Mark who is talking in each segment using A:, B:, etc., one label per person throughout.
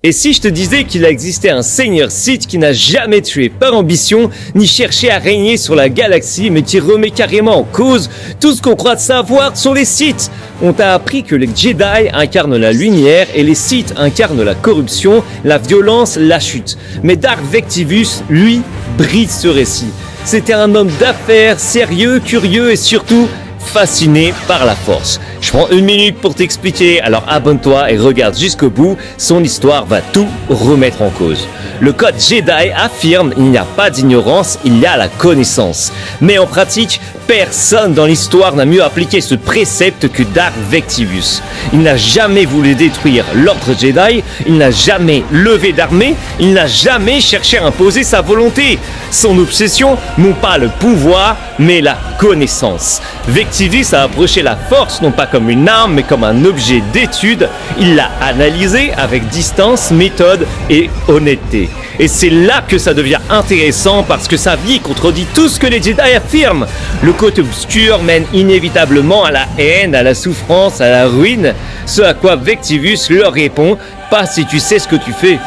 A: Et si je te disais qu'il a existé un seigneur Sith qui n'a jamais tué par ambition, ni cherché à régner sur la galaxie, mais qui remet carrément en cause tout ce qu'on croit de savoir sur les Sith? On t'a appris que les Jedi incarnent la lumière et les Sith incarnent la corruption, la violence, la chute. Mais Darth Vectivus, lui, brise ce récit. C'était un homme d'affaires, sérieux, curieux et surtout fasciné par la force. Je prends une minute pour t'expliquer, alors abonne-toi et regarde jusqu'au bout, son histoire va tout remettre en cause. Le code Jedi affirme il n'y a pas d'ignorance, il y a la connaissance. Mais en pratique, personne dans l'histoire n'a mieux appliqué ce précepte que Darth Vectivus. Il n'a jamais voulu détruire l'ordre Jedi, il n'a jamais levé d'armée, il n'a jamais cherché à imposer sa volonté. Son obsession, non pas le pouvoir, mais la connaissance. Vectivus a approché la force non pas comme une arme, mais comme un objet d'étude. Il l'a analysé avec distance, méthode et honnêteté. Et c'est là que ça devient intéressant parce que sa vie contredit tout ce que les Jedi affirment. Le côté obscur mène inévitablement à la haine, à la souffrance, à la ruine. Ce à quoi Vectivus leur répond « Pas si tu sais ce que tu fais ».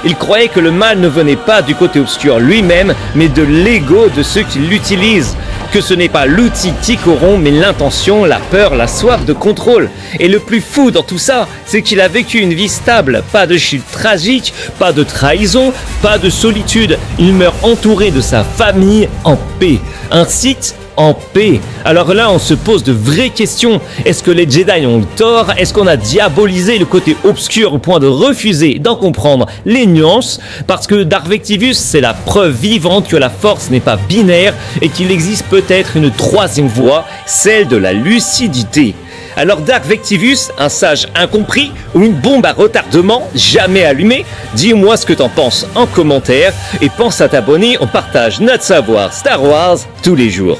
A: Il croyait que le mal ne venait pas du côté obscur lui-même, mais de l'ego de ceux qui l'utilisent. Que ce n'est pas l'outil qui corrompt, mais l'intention, la peur, la soif de contrôle. Et le plus fou dans tout ça, c'est qu'il a vécu une vie stable, pas de chute tragique, pas de trahison, pas de solitude. Il meurt entouré de sa famille en paix. Un Sith en paix. Alors là, on se pose de vraies questions. Est-ce que les Jedi ont tort? Est-ce qu'on a diabolisé le côté obscur au point de refuser d'en comprendre les nuances? Parce que Darth Vectivus, c'est la preuve vivante que la force n'est pas binaire et qu'il existe peut-être une troisième voie, celle de la lucidité. Alors Darth Vectivus, un sage incompris ou une bombe à retardement jamais allumée? Dis-moi ce que t'en penses en commentaire et pense à t'abonner, on partage notre savoir Star Wars tous les jours.